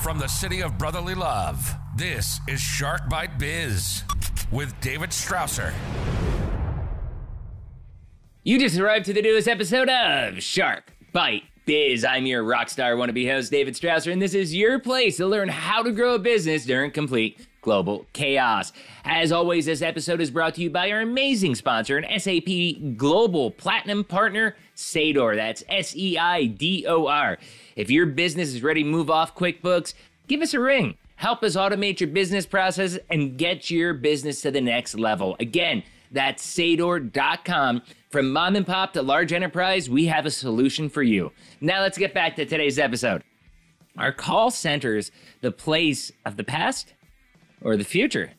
From the city of brotherly love, this is Shark Bite Biz with David Strausser. You just arrived to the newest episode of Shark Bite Biz. I'm your rockstar wannabe host, David Strausser, and this is your place to learn how to grow a business during complete global chaos. As always, this episode is brought to you by our amazing sponsor and SAP Global Platinum Partner, Seidor. That's Seidor. If your business is ready to move off QuickBooks, give us a ring. Help us automate your business process and get your business to the next level. Again, that's Seidor.com. From mom and pop to large enterprise, we have a solution for you. Now let's get back to today's episode. Are call centers the place of the past or the future?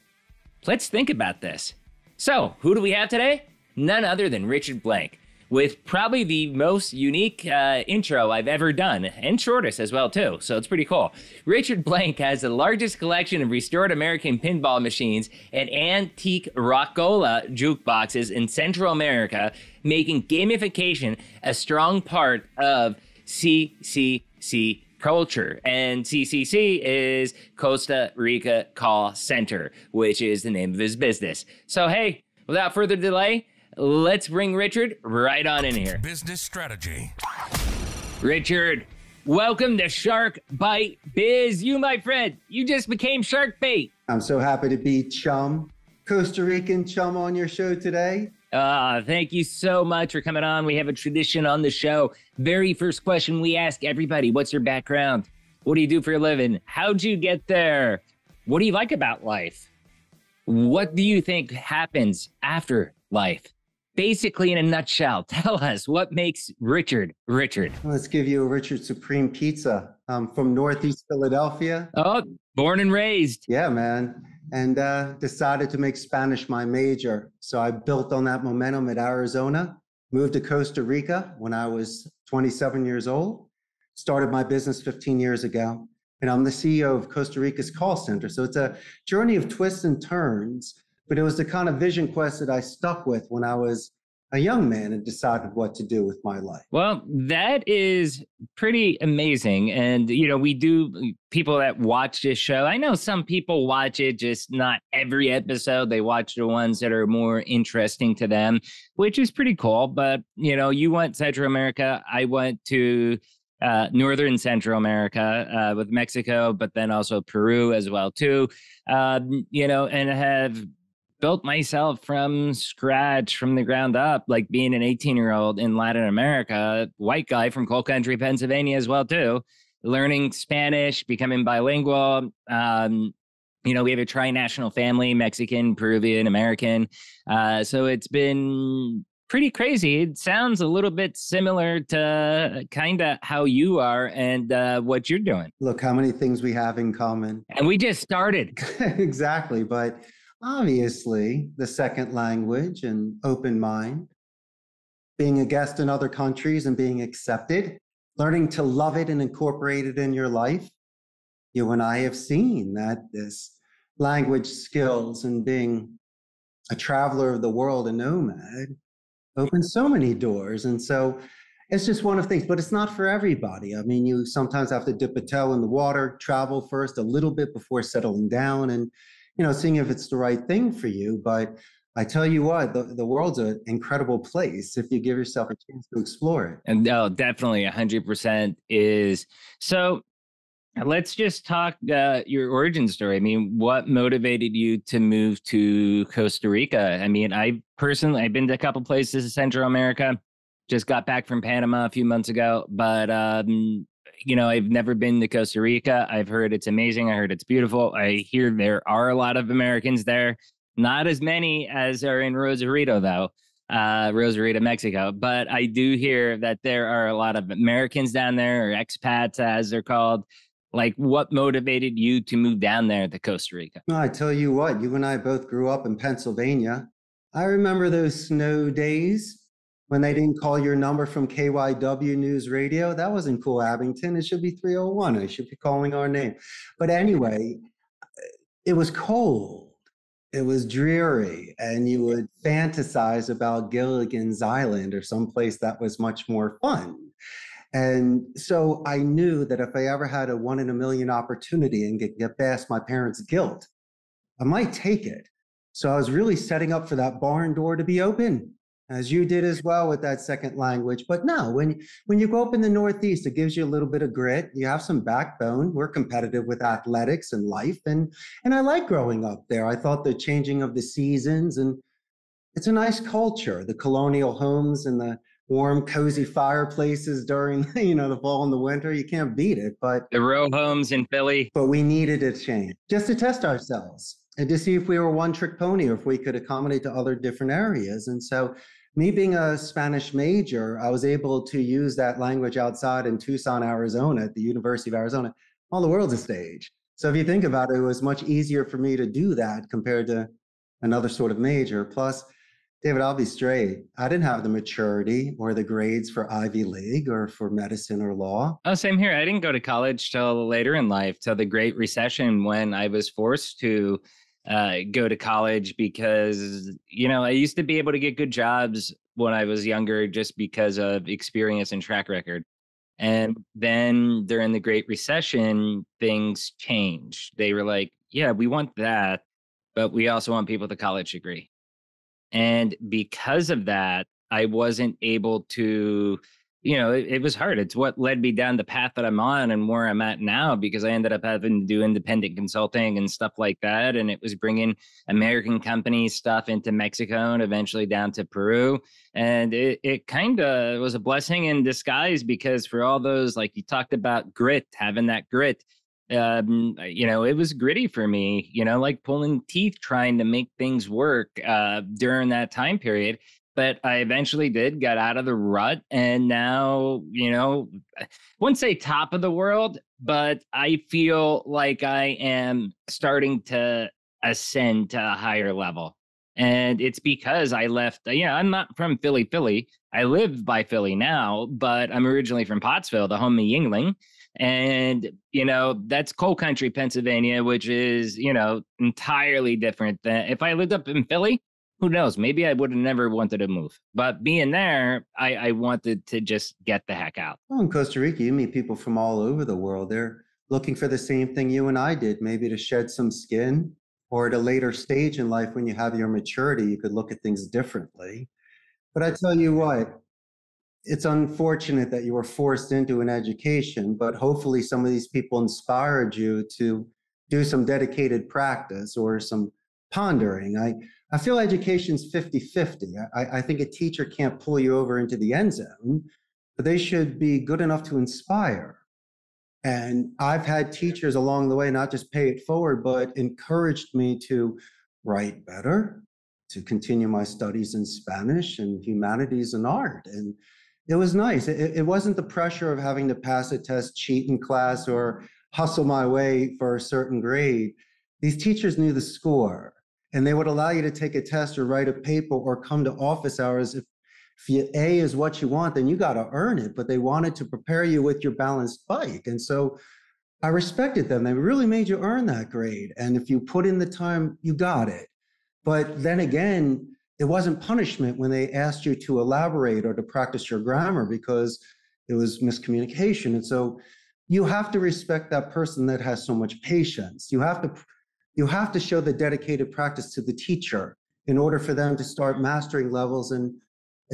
Let's think about this. So, who do we have today? None other than Richard Blank, with probably the most unique intro I've ever done, and shortest as well too, so it's pretty cool. Richard Blank has the largest collection of restored American pinball machines and antique Rockola jukeboxes in Central America, making gamification a strong part of CCC culture. And CCC is Costa Rica Call Center, which is the name of his business. So hey, without further delay, let's bring Richard right on in here. Business strategy. Richard, welcome to Shark Bite Biz. You, my friend, you just became Shark Bait. I'm so happy to be Costa Rican chum on your show today. Thank you so much for coming on. We have a tradition on the show. Very first question we ask everybody, what's your background? What do you do for a living? How'd you get there? What do you like about life? What do you think happens after life? Basically, in a nutshell, tell us what makes Richard Richard. Let's give you a Richard Supreme pizza. I'm from Northeast Philadelphia. Oh, born and raised. Yeah, man. And decided to make Spanish my major. So I built on that momentum at Arizona, moved to Costa Rica when I was 27 years old, started my business 15 years ago. And I'm the CEO of Costa Rica's call center. So it's a journey of twists and turns, but it was the kind of vision quest that I stuck with when I was a young man and decided what to do with my life. Well, that is pretty amazing. And, you know, we do, people that watch this show, I know some people watch it, just not every episode. They watch the ones that are more interesting to them, which is pretty cool. But, you know, you went Central America. I went to Northern Central America with Mexico, but then also Peru as well, too, you know, and have built myself from scratch, from the ground up, like being an 18-year-old in Latin America, white guy from coal country, Pennsylvania as well, too, learning Spanish, becoming bilingual. You know, we have a tri-national family, Mexican, Peruvian, American. So it's been pretty crazy. It sounds a little bit similar to kind of how you are and what you're doing. Look how many things we have in common. And we just started. Exactly. But obviously, the second language and open mind, being a guest in other countries and being accepted, learning to love it and incorporate it in your life. You and I have seen that this language skills and being a traveler of the world, a nomad, opens so many doors. And so it's just one of things, but it's not for everybody. I mean, you sometimes have to dip a toe in the water, travel first a little bit before settling down and, you know, seeing if it's the right thing for you. But I tell you what, the world's an incredible place if you give yourself a chance to explore it. And no, definitely 100% is. So let's just talk your origin story. I mean, what motivated you to move to Costa Rica? I mean, I've been to a couple places in Central America, just got back from Panama a few months ago, but you know, I've never been to Costa Rica. I've heard it's amazing. I heard it's beautiful. I hear there are a lot of Americans there. Not as many as are in Rosarito, though, Rosarito, Mexico. But I do hear that there are a lot of Americans down there, or expats, as they're called. Like, what motivated you to move down there to Costa Rica? Well, I tell you what, you and I both grew up in Pennsylvania. I remember those snow days when they didn't call your number from KYW News Radio. That wasn't cool, Abington. It should be 301. I should be calling our name. But anyway, it was cold. It was dreary. And you would fantasize about Gilligan's Island or someplace that was much more fun. And so I knew that if I ever had a 1 in a million opportunity and get past my parents' guilt, I might take it. So I was really setting up for that barn door to be open, as you did as well with that second language. But no, when you go up in the Northeast, it gives you a little bit of grit. You have some backbone. We're competitive with athletics and life. And I like growing up there. I thought the changing of the seasons, and it's a nice culture, the colonial homes and the warm, cozy fireplaces during, the fall and the winter. You can't beat it, but The row homes in Philly. we needed a change just to test ourselves and to see if we were one trick pony or if we could accommodate to other different areas. And so me being a Spanish major, I was able to use that language outside in Tucson, Arizona, at the University of Arizona. All the world's a stage. So if you think about it, it was much easier for me to do that compared to another sort of major. Plus, David, I'll be straight. I didn't have the maturity or the grades for Ivy League or for medicine or law. Oh, same here. I didn't go to college till later in life, till the Great Recession, when I was forced to go to college because, I used to be able to get good jobs when I was younger just because of experience and track record. And then during the Great Recession, things changed. They were like, yeah, we want that, but we also want people with a college degree. And because of that, I wasn't able to, it was hard. It's what led me down the path that I'm on and where I'm at now, because I ended up having to do independent consulting and stuff like that. And it was bringing American companies stuff into Mexico and eventually down to Peru. And it kind of was a blessing in disguise, because for all those, like you talked about grit, having that grit, it was gritty for me, like pulling teeth, trying to make things work during that time period. But I eventually got out of the rut. And now, I wouldn't say top of the world, but I feel like I am starting to ascend to a higher level. And it's because I left, I'm not from Philly. I live by Philly now, but I'm originally from Pottsville, the home of Yingling. And, that's coal country, Pennsylvania, which is, entirely different than if I lived up in Philly. Who knows? Maybe I would have never wanted to move. But being there, I wanted to just get the heck out. Well, in Costa Rica, you meet people from all over the world. They're looking for the same thing you and I did, maybe to shed some skin, or at a later stage in life when you have your maturity, you could look at things differently. But I tell you what, it's unfortunate that you were forced into an education, but hopefully some of these people inspired you to do some dedicated practice or some pondering. I feel education's 50-50. I think a teacher can't pull you over into the end zone, but they should be good enough to inspire. And I've had teachers along the way not just pay it forward, but encouraged me to write better, to continue my studies in Spanish and humanities and art. And it was nice. It wasn't the pressure of having to pass a test, cheat in class, or hustle my way for a certain grade. These teachers knew the score, and they would allow you to take a test or write a paper or come to office hours. If A is what you want, then you got to earn it. But they wanted to prepare you with your balanced bike. And so I respected them. They really made you earn that grade. And if you put in the time, you got it. But then again, it wasn't punishment when they asked you to elaborate or to practice your grammar, because it was miscommunication. And so you have to respect that person that has so much patience. You have to show the dedicated practice to the teacher in order for them to start mastering levels and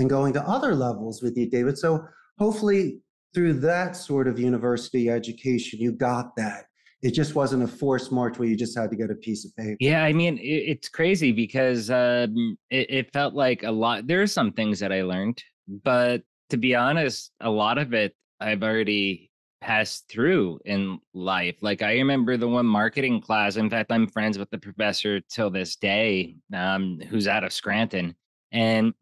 going to other levels with you, David. So hopefully through that sort of university education, you got that. It just wasn't a forced march where you just had to get a piece of paper. Yeah, I mean, it's crazy because it felt like a lot. There are some things that I learned, but to be honest, a lot of it I've already passed through in life. Like I remember the one marketing class. In fact, I'm friends with the professor till this day, who's out of Scranton. And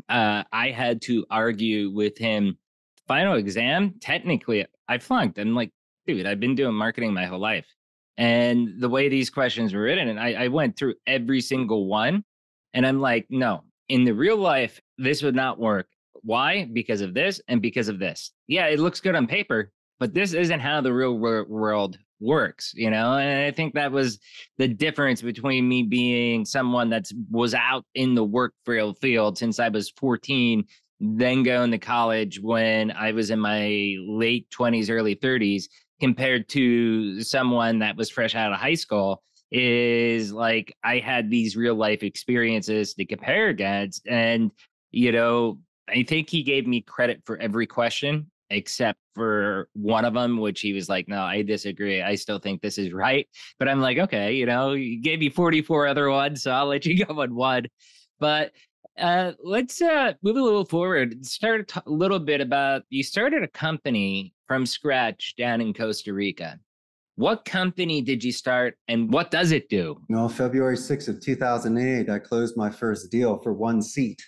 I had to argue with him. Final exam, technically, I flunked. I'm like, dude, I've been doing marketing my whole life. And the way these questions were written, and I went through every single one. And I'm like, no, in the real life, this would not work. Why? Because of this and because of this. Yeah, it looks good on paper, but this isn't how the real world works, And I think that was the difference between me being someone that was out in the work field since I was 14 then going to college when I was in my late 20s, early 30s, compared to someone that was fresh out of high school, is like I had these real life experiences to compare against. And, I think he gave me credit for every question except for one of them, which he was like, no, I disagree. I still think this is right. But I'm like, okay, he gave you 44 other ones, so I'll let you go on one. But let's move a little forward. Start a little bit about, you started a company from scratch down in Costa Rica. What company did you start and what does it do? February 6th of 2008, I closed my first deal for one seat.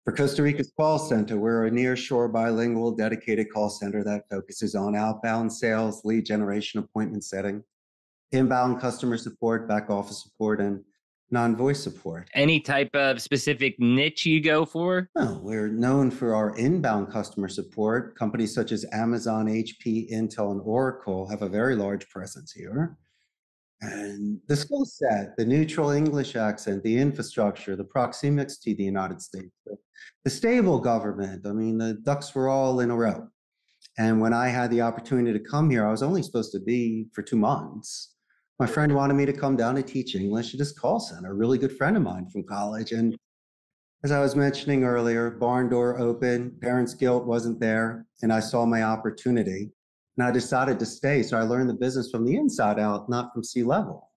For Costa Rica's call center, we're a nearshore bilingual dedicated call center that focuses on outbound sales, lead generation, appointment setting, inbound customer support, back office support, and non-voice support. Any type of specific niche you go for? Well, we're known for our inbound customer support. Companies such as Amazon, HP, Intel, and Oracle have a very large presence here. And the skill set, the neutral English accent, the infrastructure, the proximity to the United States, the stable government. The ducks were all in a row. And when I had the opportunity to come here, I was only supposed to be for 2 months. My friend wanted me to come down to teach English at his call center, a really good friend of mine from college. And as I was mentioning earlier, barn door open, parents' guilt wasn't there, and I saw my opportunity. And I decided to stay. So I learned the business from the inside out, not from C-level.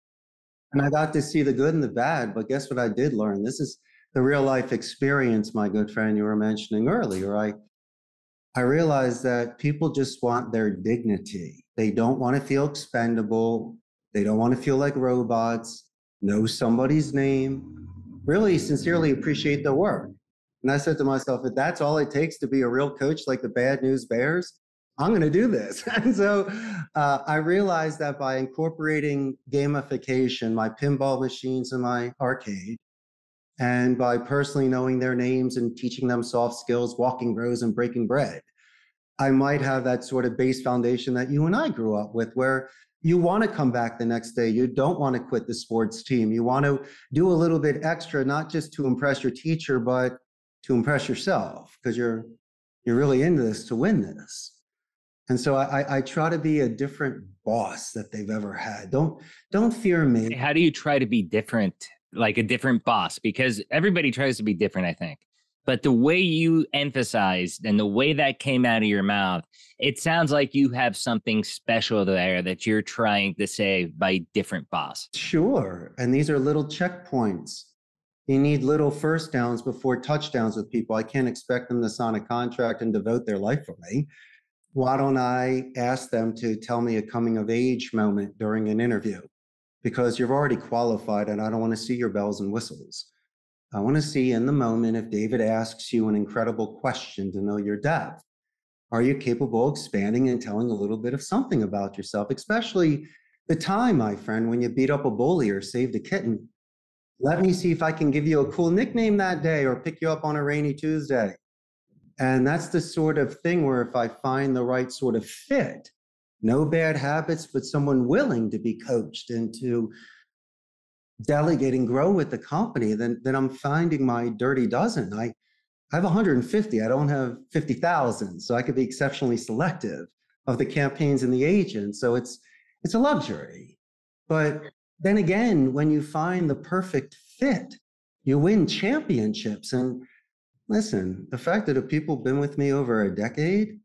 And I got to see the good and the bad, but guess what I did learn? This is the real life experience, my good friend, you were mentioning earlier. I realized that people just want their dignity. They don't want to feel expendable. They don't want to feel like robots, know somebody's name, really sincerely appreciate their work. And I said to myself, if that's all it takes to be a real coach like the Bad News Bears, I'm going to do this. And so I realized that by incorporating gamification, my pinball machines in my arcade, and by personally knowing their names and teaching them soft skills, walking rows and breaking bread, I might have that sort of base foundation that you and I grew up with, where you want to come back the next day. You don't want to quit the sports team. You want to do a little bit extra, not just to impress your teacher, but to impress yourself, because you're really into this to win this. And so I try to be a different boss that they've ever had. Don't fear me. How do you try to be different, like a different boss? Because everybody tries to be different, I think. But the way you emphasized and the way that came out of your mouth, it sounds like you have something special there that you're trying to say by different boss. Sure. And these are little checkpoints. You need little first downs before touchdowns with people. I can't expect them to sign a contract and devote their life for me. Why don't I ask them to tell me a coming of age moment during an interview? Because you've already qualified and I don't want to see your bells and whistles. I want to see in the moment, if David asks you an incredible question to know your depth, are you capable of expanding and telling a little bit of something about yourself, especially the time, my friend, when you beat up a bully or saved a kitten? Let me see if I can give you a cool nickname that day or pick you up on a rainy Tuesday. And that's the sort of thing where if I find the right sort of fit, no bad habits, but someone willing to be coached into delegate and grow with the company, then I'm finding my dirty dozen. I have 150. I don't have 50,000. So I could be exceptionally selective of the campaigns and the agents. So it's a luxury. But then again, when you find the perfect fit, you win championships. And listen, the fact that if people have been with me over a decade,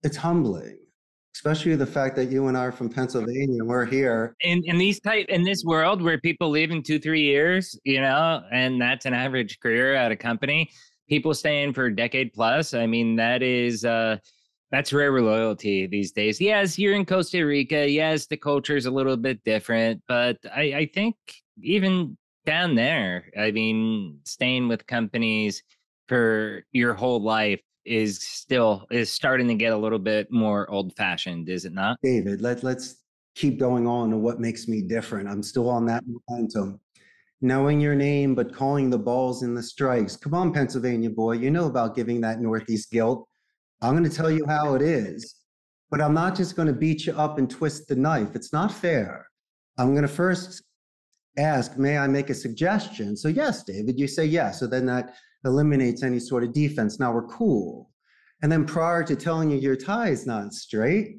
it's humbling, especially the fact that you and I are from Pennsylvania and we're here. In this world where people leave in 2-3 years, and that's an average career at a company, people staying for a decade plus. I mean, that's rare loyalty these days. Yes, you're in Costa Rica. Yes, the culture is a little bit different, but I think even down there, I mean, staying with companies for your whole life is starting to get a little bit more old fashioned, is it not? David, let's keep going on to what makes me different. I'm still on that momentum. Knowing your name, but calling the balls in the strikes. Come on, Pennsylvania boy, you know about giving that Northeast guilt. I'm going to tell you how it is, but I'm not just going to beat you up and twist the knife. It's not fair. I'm going to first ask, may I make a suggestion? So yes, David, you say yes. So then that eliminates any sort of defense. Now we're cool. And then prior to telling you your tie is not straight,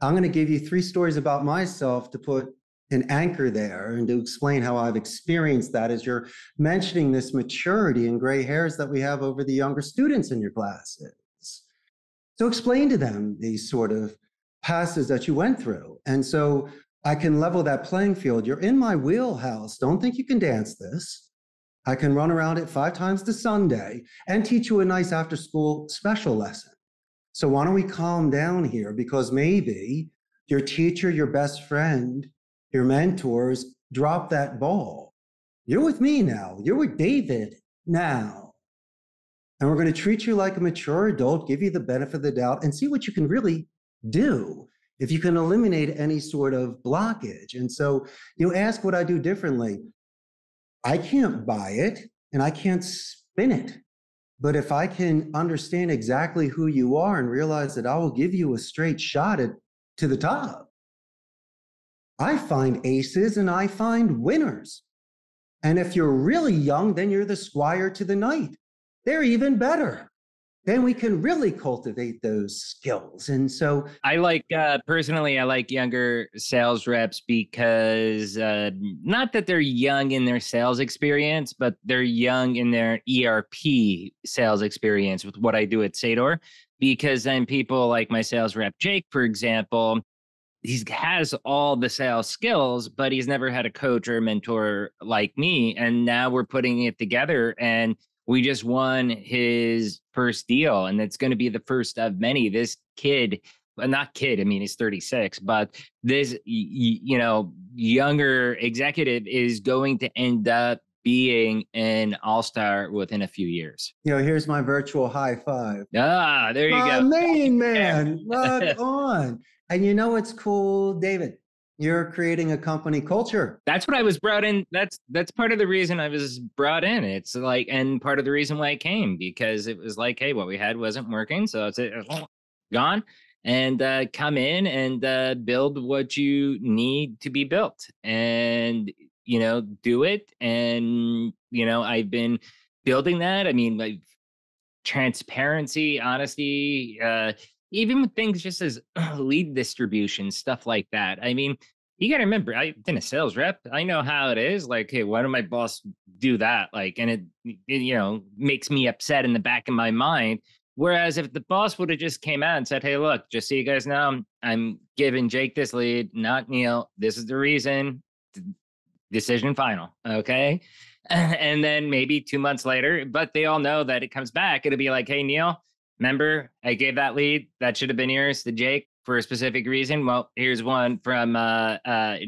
I'm going to give you 3 stories about myself to put an anchor there and to explain how I've experienced that as you're mentioning this maturity and gray hairs that we have over the younger students in your classes. So explain to them these sort of passes that you went through. And so I can level that playing field. You're in my wheelhouse. Don't think you can dance this. I can run around it 5 times to Sunday and teach you a nice after school special lesson. So why don't we calm down here? Because maybe your teacher, your best friend, your mentors drop that ball. You're with me now. You're with David now. And we're going to treat you like a mature adult, give you the benefit of the doubt, and see what you can really do if you can eliminate any sort of blockage. And so you ask what I do differently. I can't buy it and I can't spin it. But if I can understand exactly who you are and realize that I will give you a straight shot to the top, I find aces and I find winners. And if you're really young, then you're the squire to the knight. They're even better. Then we can really cultivate those skills. And so I like, personally, I like younger sales reps because not that they're young in their sales experience, but they're young in their ERP sales experience with what I do at Sador. Because then people like my sales rep, Jake, for example, he has all the sales skills, but he's never had a coach or a mentor like me. And now we're putting it together and we just won his first deal, and it's going to be the first of many. This kid, well, not kid, I mean, he's 36, but this, younger executive is going to end up being an all-star within a few years. Here's my virtual high five. Ah, there you my go. Main man, rock on. And you know what's cool, David? You're creating a company culture. That's what I was brought in. That's part of the reason I was brought in. It's like, and part of the reason why I came, because it was like, hey, what we had wasn't working. So it's gone, and come in and build what you need to be built and, do it. And, I've been building that. I mean, like transparency, honesty, even with things just as lead distribution, stuff like that. I mean, you got to remember, I've been a sales rep. I know how it is. Like, hey, why don't my boss do that? Like, and it makes me upset in the back of my mind. Whereas if the boss would have just came out and said, hey, look, just so you guys know, I'm giving Jake this lead, not Neil. This is the reason. Decision final. Okay. And then maybe 2 months later, but they all know that it comes back. It'll be like, hey, Neil, remember, I gave that lead. That should have been yours to Jake for a specific reason. Well, here's one from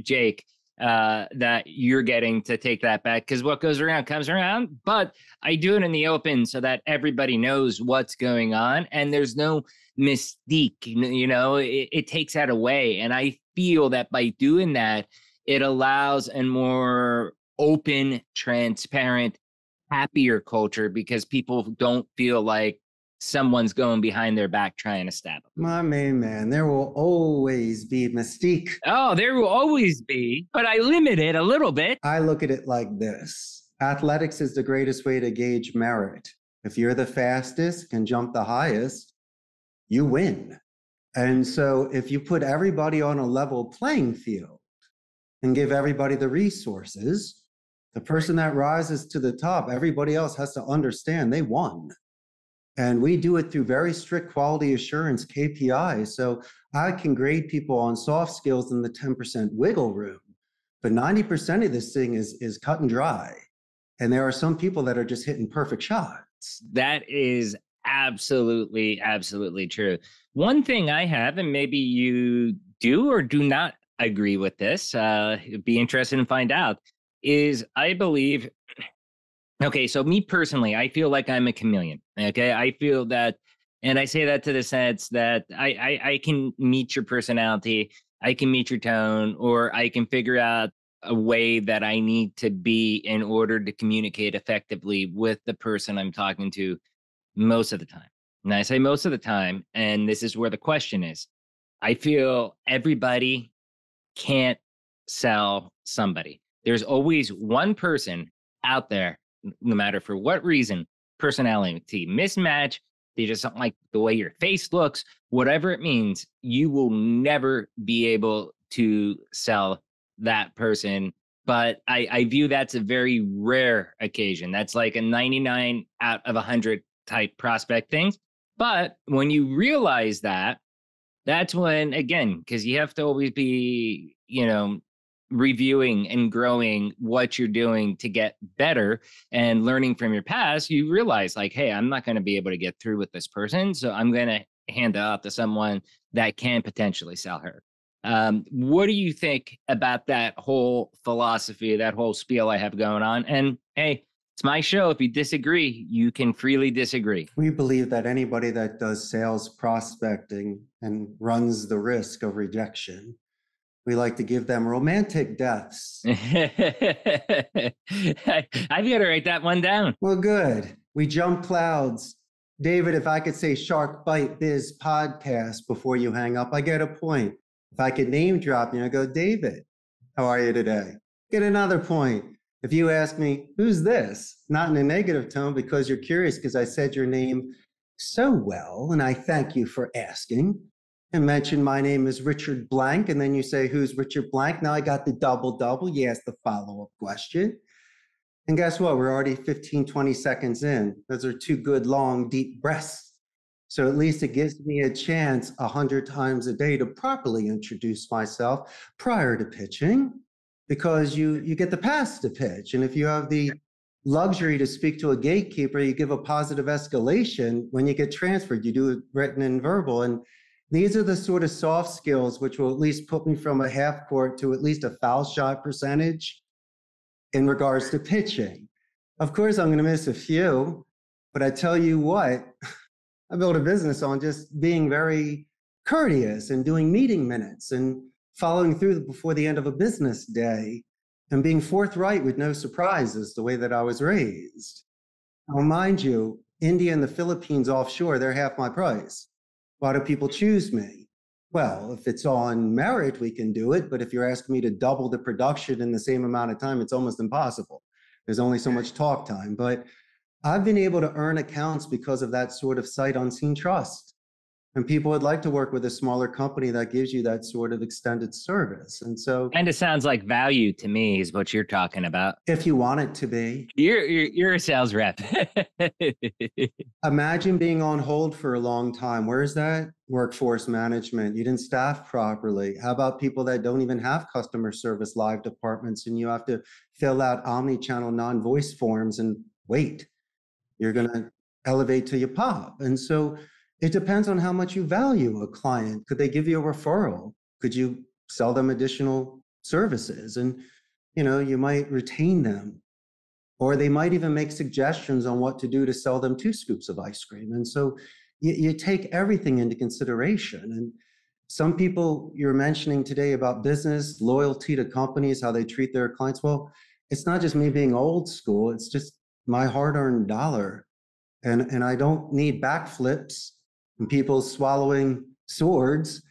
Jake that you're getting to take that back, because what goes around comes around. But I do it in the open so that everybody knows what's going on and there's no mystique. It takes that away. And I feel that by doing that, it allows a more open, transparent, happier culture, because people don't feel like someone's going behind their back trying to stab them. My main man, there will always be mystique. Oh, there will always be, but I limit it a little bit. I look at it like this. Athletics is the greatest way to gauge merit. If you're the fastest, can jump the highest, you win. And so if you put everybody on a level playing field and give everybody the resources, the person that rises to the top, everybody else has to understand they won. And we do it through very strict quality assurance KPIs. So I can grade people on soft skills in the 10% wiggle room, but 90% of this thing is cut and dry. And there are some people that are just hitting perfect shots. That is absolutely, absolutely true. One thing I have, and maybe you do or do not agree with this, it'd be interesting to find out, is I believe, okay, so me personally, I feel like I'm a chameleon. Okay, I feel that, and I say that to the sense that I can meet your personality, I can meet your tone, or I can figure out a way that I need to be in order to communicate effectively with the person I'm talking to most of the time. And I say most of the time, and this is where the question is. I feel everybody can't sell somebody. There's always one person out there, no matter for what reason, personality mismatch, they just don't like the way your face looks, whatever it means, you will never be able to sell that person. But I view that's a very rare occasion. That's like a 99 out of 100 type prospect thing. But when you realize that, that's when, again, because you have to always be, reviewing and growing what you're doing to get better and learning from your past, you realize like, hey, I'm not going to be able to get through with this person. So I'm going to hand it off to someone that can potentially sell her. What do you think about that whole philosophy, that whole spiel I have going on? And hey, it's my show. If you disagree, you can freely disagree. We believe that anybody that does sales prospecting and runs the risk of rejection, we like to give them romantic deaths. I've got to write that one down. Well, good. We jump clouds. David, if I could say Shark Bite Biz Podcast before you hang up, I get a point. If I could name drop you, I go, David, how are you today? Get another point. If you ask me, who's this? Not in a negative tone because you're curious because I said your name so well, and I thank you for asking. And mention my name is Richard Blank, and then you say, who's Richard Blank? Now I got the double. You ask the follow-up question. And guess what? We're already 15, 20 seconds in. Those are two good, long, deep breaths. So at least it gives me a chance 100 times a day to properly introduce myself prior to pitching, because you get the pass to pitch. And if you have the luxury to speak to a gatekeeper, you give a positive escalation. When you get transferred, you do it written and verbal. And these are the sort of soft skills which will at least put me from a half court to at least a foul shot percentage in regards to pitching. Of course, I'm going to miss a few, but I tell you what, I built a business on just being very courteous and doing meeting minutes and following through before the end of a business day and being forthright with no surprises, the way that I was raised. Now, mind you, India and the Philippines offshore, they're half my price. Why do people choose me? Well, if it's on merit, we can do it. But if you're asking me to double the production in the same amount of time, it's almost impossible. There's only so much talk time. But I've been able to earn accounts because of that sort of sight unseen trust. And people would like to work with a smaller company that gives you that sort of extended service. And so, kind of sounds like value to me is what you're talking about. If you want it to be. You're a sales rep. Imagine being on hold for a long time. Where's that? Workforce management. You didn't staff properly. How about people that don't even have customer service live departments and you have to fill out omni-channel non-voice forms and wait? You're going to elevate till you pop. And so it depends on how much you value a client. Could they give you a referral? Could you sell them additional services? And, you might retain them. Or they might even make suggestions on what to do to sell them 2 scoops of ice cream. And so you take everything into consideration. And some people you're mentioning today about business, loyalty to companies, how they treat their clients. Well, it's not just me being old school. It's just my hard-earned dollar. And I don't need backflips and people swallowing swords,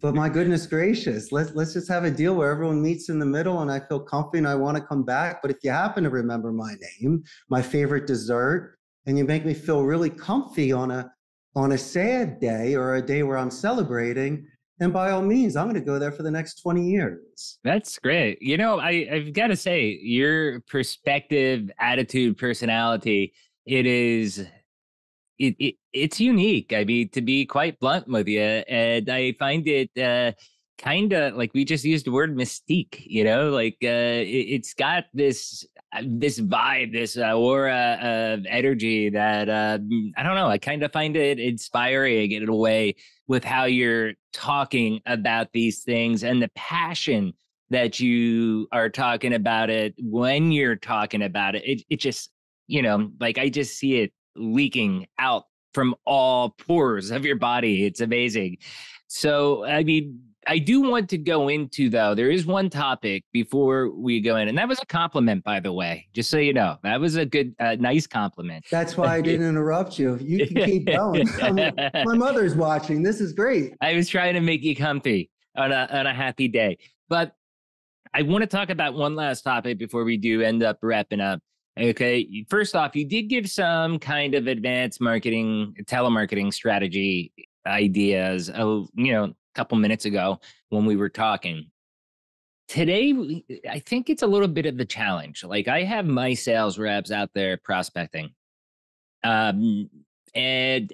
but my goodness gracious, let's just have a deal where everyone meets in the middle and I feel comfy and I want to come back. But if you happen to remember my name, my favorite dessert, and you make me feel really comfy on a sad day or a day where I'm celebrating, then by all means, I'm going to go there for the next 20 years. That's great. I've got to say, your perspective, attitude, personality, it's unique. I mean, to be quite blunt with you, and I find it kind of like, we just used the word mystique. It's got this vibe, this aura of energy that I don't know. I kind of find it inspiring in a way with how you're talking about these things and the passion that you are talking about it when you're talking about it. It just, I just see it leaking out from all pores of your body. It's amazing. So, I mean, I do want to go into, though, there is one topic before we go in, and that was a compliment, by the way, just so you know. That was a good, nice compliment. That's why I didn't interrupt you. You can keep going. My mother's watching. This is great. I was trying to make you comfy on a happy day. But I want to talk about one last topic before we do end up wrapping up. Okay. First off, you did give some kind of advanced marketing, telemarketing strategy ideas, a couple minutes ago when we were talking. Today, I think it's a little bit of the challenge. Like I have my sales reps out there prospecting, and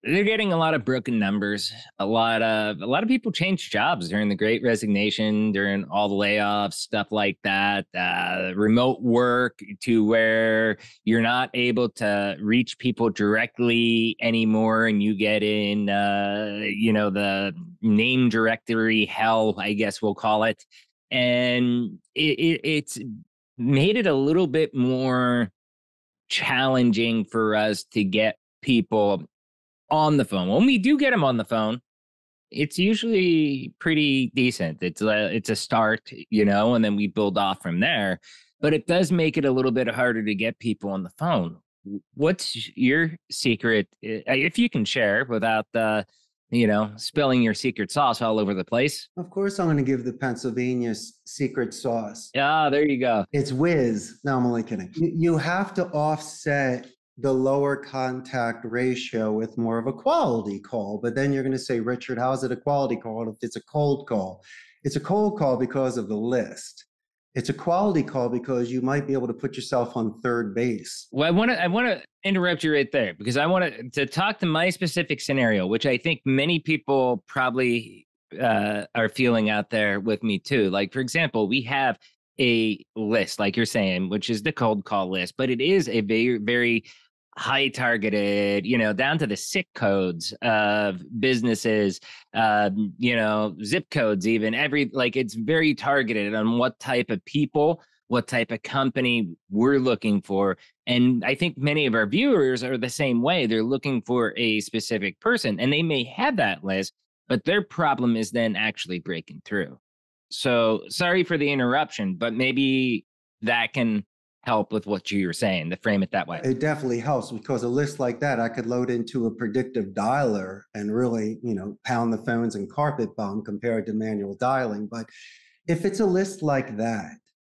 they're getting a lot of broken numbers. A lot of people changed jobs during the Great Resignation, during all the layoffs, stuff like that. Remote work to where you're not able to reach people directly anymore, and you get in, the name directory hell, I guess we'll call it, and it's made it a little bit more challenging for us to get people on the phone. When we do get them on the phone, it's usually pretty decent. It's a start, and then we build off from there. But it does make it a little bit harder to get people on the phone. What's your secret, if you can share, without spilling your secret sauce all over the place? Of course, I'm going to give the Pennsylvania secret sauce. Ah, there you go. It's whiz. No, I'm only kidding. You have to offset the lower contact ratio with more of a quality call. But then you're going to say, Richard, how is it a quality call if it's a cold call? It's a cold call because of the list. It's a quality call because you might be able to put yourself on third base. Well, I want to interrupt you right there because I want to talk to my specific scenario, which I think many people probably are feeling out there with me too. Like, for example, we have a list, like you're saying, which is the cold call list, but it is a very, very high targeted, down to the SIC codes of businesses, zip codes, even it's very targeted on what type of people, what type of company we're looking for. And I think many of our viewers are the same way. They're looking for a specific person and they may have that list, but their problem is then actually breaking through. So sorry for the interruption, but maybe that can help with what you were saying, to frame it that way. It definitely helps because a list like that, I could load into a predictive dialer and really, pound the phones and carpet bomb compared to manual dialing. But if it's a list like that,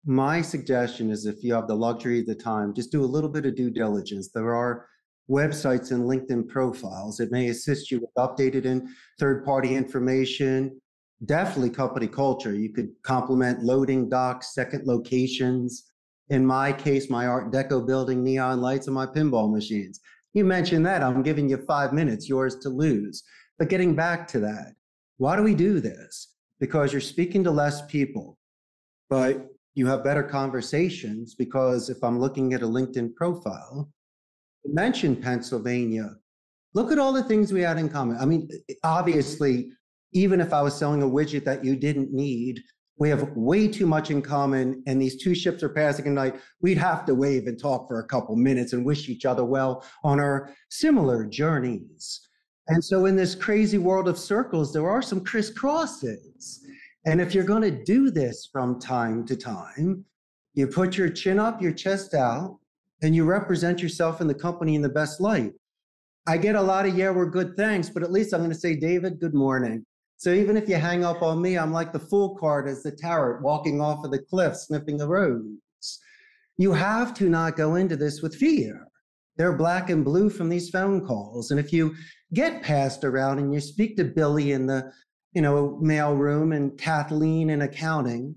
my suggestion is if you have the luxury of the time, just do a little bit of due diligence. There are websites and LinkedIn profiles. It may assist you with updated and third-party information. Definitely company culture. You could complement loading docks, second locations. In my case, my Art Deco building, neon lights, and my pinball machines. You mentioned that. I'm giving you 5 minutes, yours to lose. But getting back to that, why do we do this? Because you're speaking to less people, but you have better conversations because if I'm looking at a LinkedIn profile, you mentioned Pennsylvania. Look at all the things we had in common. I mean, obviously, even if I was selling a widget that you didn't need, we have way too much in common, and these two ships are passing at night. We'd have to wave and talk for a couple minutes and wish each other well on our similar journeys. And so in this crazy world of circles, there are some crisscrosses. And if you're going to do this from time to time, you put your chin up, your chest out, and you represent yourself in the company in the best light. I get a lot of, yeah, we're good, thanks, but at least I'm going to say, David, good morning. So even if you hang up on me, I'm like the fool card as the tarot walking off of the cliff, sniffing the rose. You have to not go into this with fear. They're black and blue from these phone calls. And if you get passed around and you speak to Billy in the, mail room and Kathleen in accounting,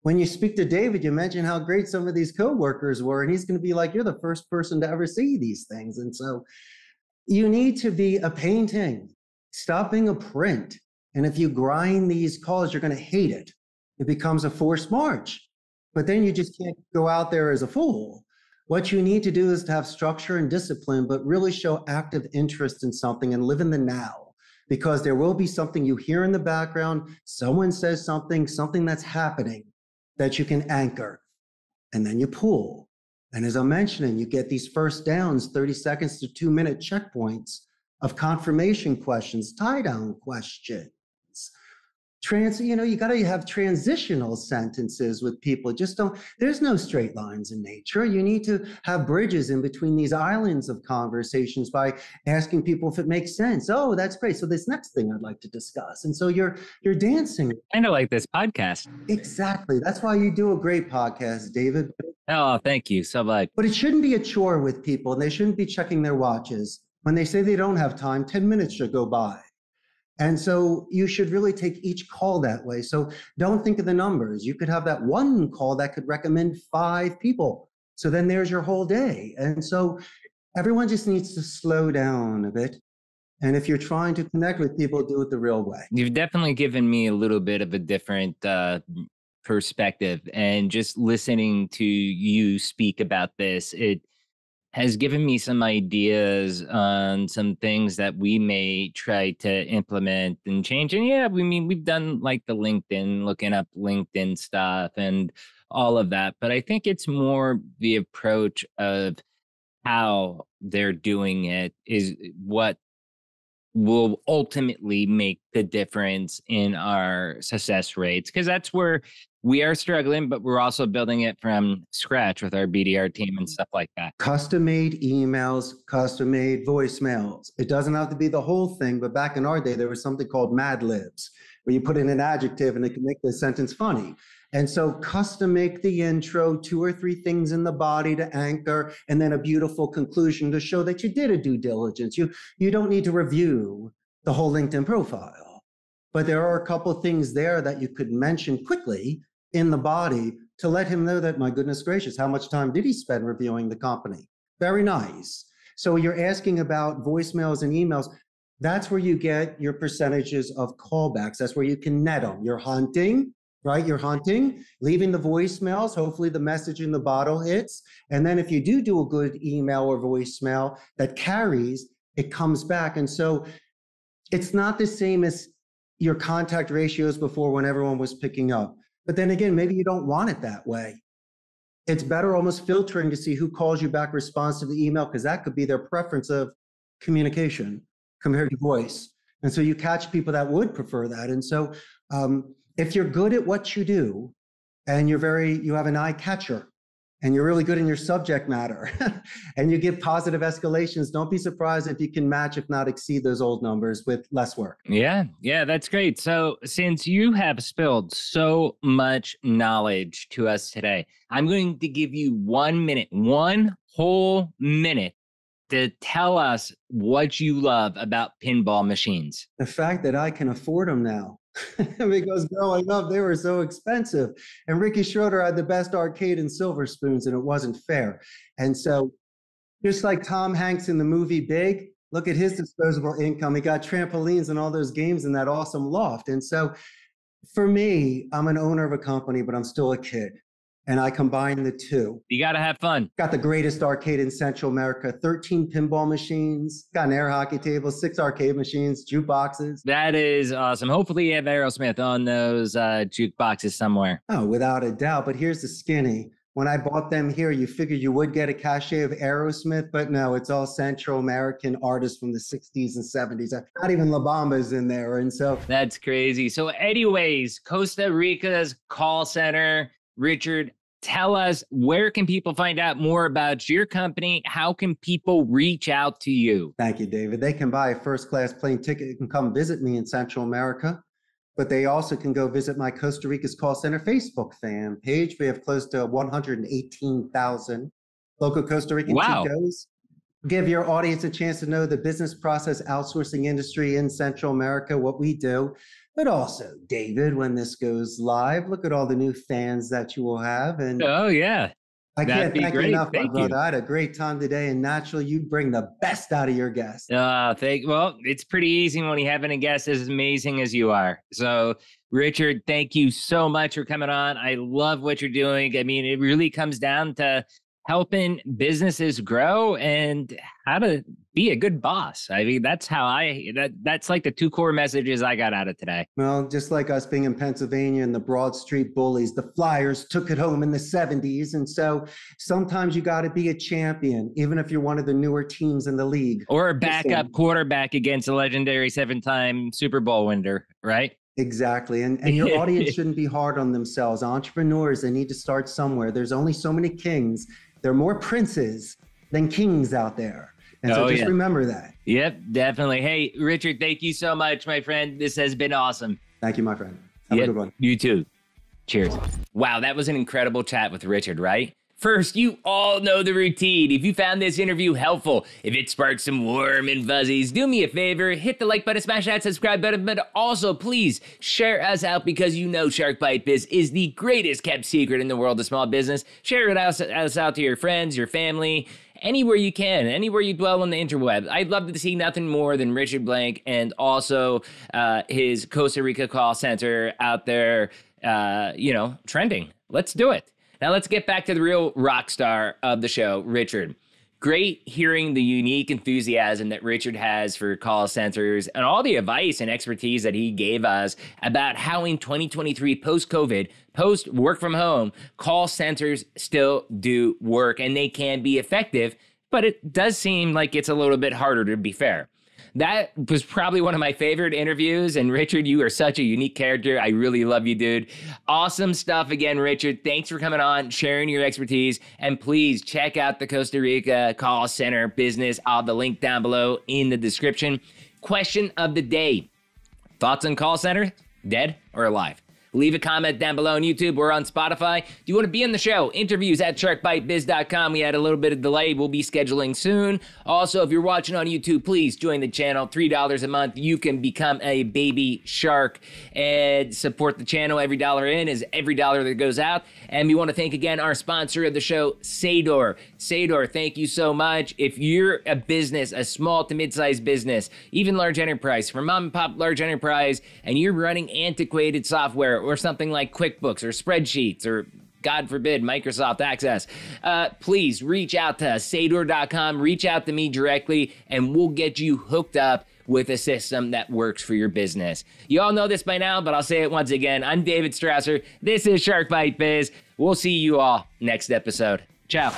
when you speak to David, you mention how great some of these coworkers were, and he's going to be like, you're the first person to ever see these things. And so you need to be a painting. Stop being a print. And if you grind these calls, you're going to hate it. It becomes a forced march. But then you just can't go out there as a fool. What you need to do is to have structure and discipline, but really show active interest in something and live in the now. Because there will be something you hear in the background, someone says something that's happening that you can anchor. And then you pull. And as I'm mentioning, you get these first downs, 30 seconds to 2-minute checkpoints of confirmation questions, tie-down questions. you got to have transitional sentences with people. There's no straight lines in nature. You need to have bridges in between these islands of conversations by asking people if it makes sense. Oh, that's great. So this next thing I'd like to discuss. And so you're dancing. Kind of like this podcast. Exactly. That's why you do a great podcast, David. Oh, thank you. So much. But it shouldn't be a chore with people, and they shouldn't be checking their watches. When they say they don't have time, 10 minutes should go by. And so you should really take each call that way. So don't think of the numbers. You could have that one call that could recommend 5 people. So then there's your whole day. And so everyone just needs to slow down a bit. And if you're trying to connect with people, do it the real way. You've definitely given me a little bit of a different perspective. And just listening to you speak about this, it has given me some ideas on some things that we may try to implement and change. And yeah, we've done like the LinkedIn, looking up LinkedIn stuff and all of that. But I think it's more the approach of how they're doing it is what will ultimately make the difference in our success rates. Because that's where we are struggling, but we're also building it from scratch with our BDR team and stuff like that. Custom-made emails, custom-made voicemails. It doesn't have to be the whole thing, but back in our day, there was something called Mad Libs, where you put in an adjective and it can make the sentence funny. And so custom make the intro, 2 or 3 things in the body to anchor, and then a beautiful conclusion to show that you did a due diligence. You don't need to review the whole LinkedIn profile, but there are a couple of things there that you could mention quickly in the body to let him know that, my goodness gracious, how much time did he spend reviewing the company? Very nice. So you're asking about voicemails and emails. That's where you get your percentages of callbacks. That's where you can net them. You're hunting, right? You're hunting, leaving the voicemails. Hopefully the message in the bottle hits. And then if you do a good email or voicemail that carries, it comes back. And so it's not the same as your contact ratios before when everyone was picking up. But then again, maybe you don't want it that way. It's better almost filtering to see who calls you back, responds to the email, because that could be their preference of communication compared to voice. And so you catch people that would prefer that. And so if you're good at what you do and you have an eye catcher and you're really good in your subject matter and you give positive escalations, don't be surprised if you can match, if not exceed, those old numbers with less work. Yeah, that's great. So since you have spilled so much knowledge to us today, I'm going to give you 1 minute, 1 whole minute to tell us what you love about pinball machines. The fact that I can afford them now. Because growing up, they were so expensive. And Ricky Schroeder had the best arcade in Silver Spoons, and it wasn't fair. And so just like Tom Hanks in the movie Big, look at his disposable income. He got trampolines and all those games in that awesome loft. And so for me, I'm an owner of a company, but I'm still a kid. And I combine the two. You got to have fun. Got the greatest arcade in Central America, 13 pinball machines, got an air hockey table, 6 arcade machines, jukeboxes. That is awesome. Hopefully you have Aerosmith on those jukeboxes somewhere. Oh, without a doubt. But here's the skinny. When I bought them here, you figured you would get a cachet of Aerosmith, but no, it's all Central American artists from the 60s and 70s. Not even La Bamba's in there. And so that's crazy. So anyways, Costa Rica's call center. Richard, tell us, where can people find out more about your company? How can people reach out to you? Thank you, David. They can buy a first-class plane ticket and come visit me in Central America, but they also can go visit my Costa Rica's Call Center Facebook fan page. We have close to 118,000 local Costa Rican Chicos. Give your audience a chance to know the business process outsourcing industry in Central America, what we do. But also, David, when this goes live, look at all the new fans that you will have. And oh, yeah. I can't thank you enough, my brother. I had a great time today, and naturally, you bring the best out of your guests. Well, it's pretty easy when you have a guest as amazing as you are. So, Richard, thank you so much for coming on. I love what you're doing. I mean, it really comes down to helping businesses grow and how to be a good boss. I mean, that's how that's like the 2 core messages I got out of today. Well, just like us being in Pennsylvania and the Broad Street Bullies, the Flyers took it home in the 70s. And so sometimes you got to be a champion, even if you're one of the newer teams in the league. Or a backup quarterback against a legendary 7-time Super Bowl winner, right? Exactly. And your audience shouldn't be hard on themselves. Entrepreneurs, they need to start somewhere. There's only so many kings. There are more princes than kings out there. And so just remember that. Yep, definitely. Hey, Richard, thank you so much, my friend. This has been awesome. Thank you, my friend. Have a good one. You too. Cheers. Wow, that was an incredible chat with Richard, right? First, you all know the routine. If you found this interview helpful, if it sparked some warm and fuzzies, do me a favor, hit the like button, smash that subscribe button, but also please share us out because you know Shark Bite Biz is the greatest kept secret in the world of small business. Share it out to your friends, your family, anywhere you can, anywhere you dwell on the interweb. I'd love to see nothing more than Richard Blank and also his Costa Rica call center out there, trending. Let's do it. Now let's get back to the real rock star of the show, Richard. Great hearing the unique enthusiasm that Richard has for call centers and all the advice and expertise that he gave us about how in 2023, post-COVID, post-work from home, call centers still do work and they can be effective, but it does seem like it's a little bit harder, to be fair. That was probably one of my favorite interviews. And Richard, you are such a unique character. I really love you, dude. Awesome stuff again, Richard. Thanks for coming on, sharing your expertise. And please check out the Costa Rica call center business. I'll have the link down below in the description. Question of the day. Thoughts on call center? Dead or alive? Leave a comment down below on YouTube or on Spotify. Do you want to be on the show? Interviews at sharkbitebiz.com. We had a little bit of delay. We'll be scheduling soon. Also, if you're watching on YouTube, please join the channel. $3 a month. You can become a baby shark and support the channel. Every dollar in is every dollar that goes out. And we want to thank again our sponsor of the show, Sador. Sador, thank you so much. If you're a business, a small to mid-sized business, even large enterprise, from mom and pop large enterprise, and you're running antiquated software, or something like QuickBooks or spreadsheets or, God forbid, Microsoft Access, please reach out to us, Sador.com. Reach out to me directly, and we'll get you hooked up with a system that works for your business. You all know this by now, but I'll say it once again. I'm David Strausser. This is Shark Bite Biz. We'll see you all next episode. Ciao.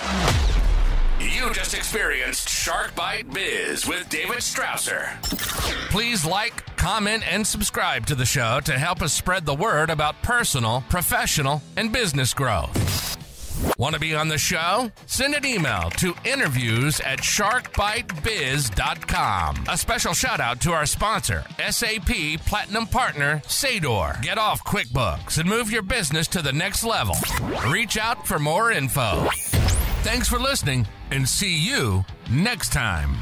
You just experienced Shark Bite Biz with David Strausser. Please like, comment, and subscribe to the show to help us spread the word about personal, professional, and business growth. Want to be on the show? Send an email to interviews@sharkbitebiz.com. A special shout out to our sponsor, SAP Platinum Partner, Sador. Get off QuickBooks and move your business to the next level. Reach out for more info. Thanks for listening, and see you next time.